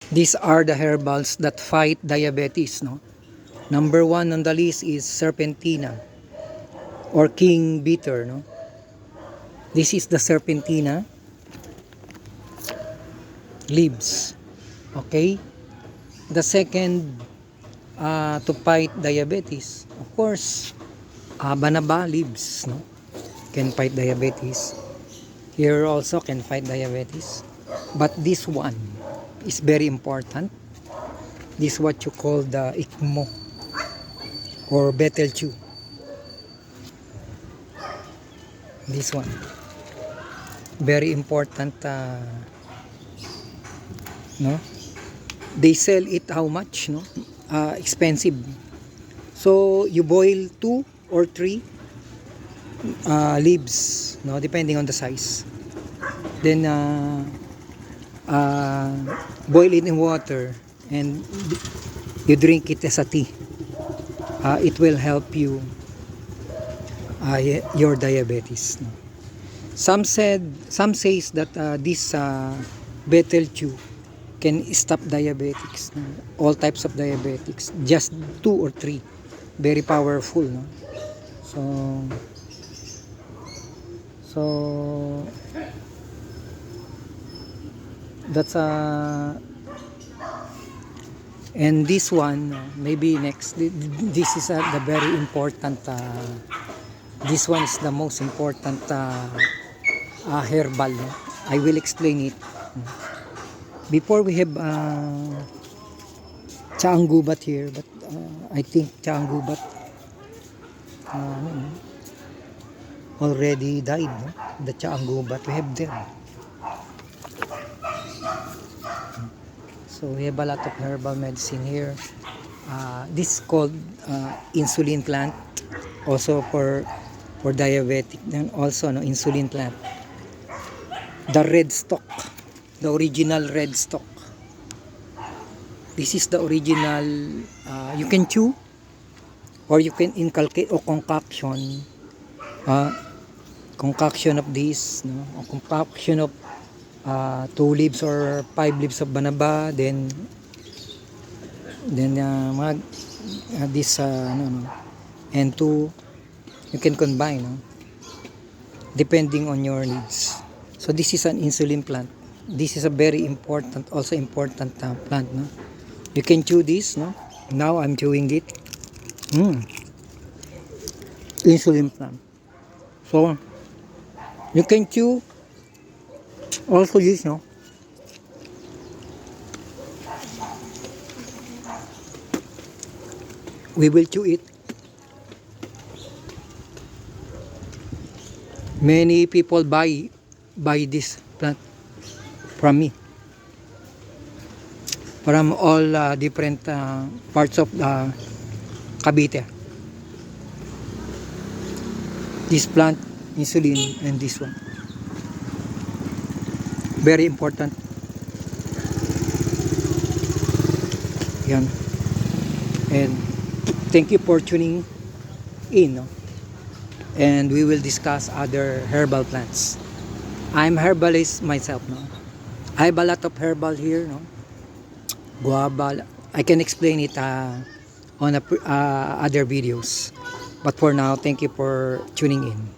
These are the herbals that fight diabetes, no? Number one on the list is serpentina or king bitter, no? This is the serpentina leaves. Okay? The second to fight diabetes, of course, banaba leaves, no? Can fight diabetes. Here also can fight diabetes. But this one is very important. This is what you call the ikmo or betelgeuse. This one. Very important, no? They sell it how much, no? Expensive. So you boil 2 or 3 leaves, no, depending on the size. Then boil it in water and you drink it as a tea. It will help you your diabetes, no? Some says that this betelgeuse can stop diabetics, no? All types of diabetics, just 2 or 3, very powerful, no? So that's and this one maybe next, this is the very important, this one is the most important herbal, no? I will explain it. Before we have Chaang Gubat here, but I think Chaang Gubat already died, no? The Chaang Gubat we have there. So we have a lot of herbal medicine here. This is called insulin plant, also for diabetic, and also, no, insulin plant. The red stalk, the original red stalk. This is the original. You can chew or you can inculcate or concoction. Concoction of this, no? Or concoction of 2 leaves or 5 leaves of banaba, then this and 2 you can combine, no? Depending on your needs. So this is an insulin plant. This is a very important, also important plant, no? You can chew this, no? Now I'm chewing it. Insulin plant. So you can chew also this, no? We will chew it. Many people buy this plant from me, from all different parts of Cavite. This plant, insulin, and this one, very important. Yan. And thank you for tuning in, no? And we will discuss other herbal plants. I'm herbalist myself, no? I have a lot of herbal here, no? Guava. I can explain it on other videos. But for now, thank you for tuning in.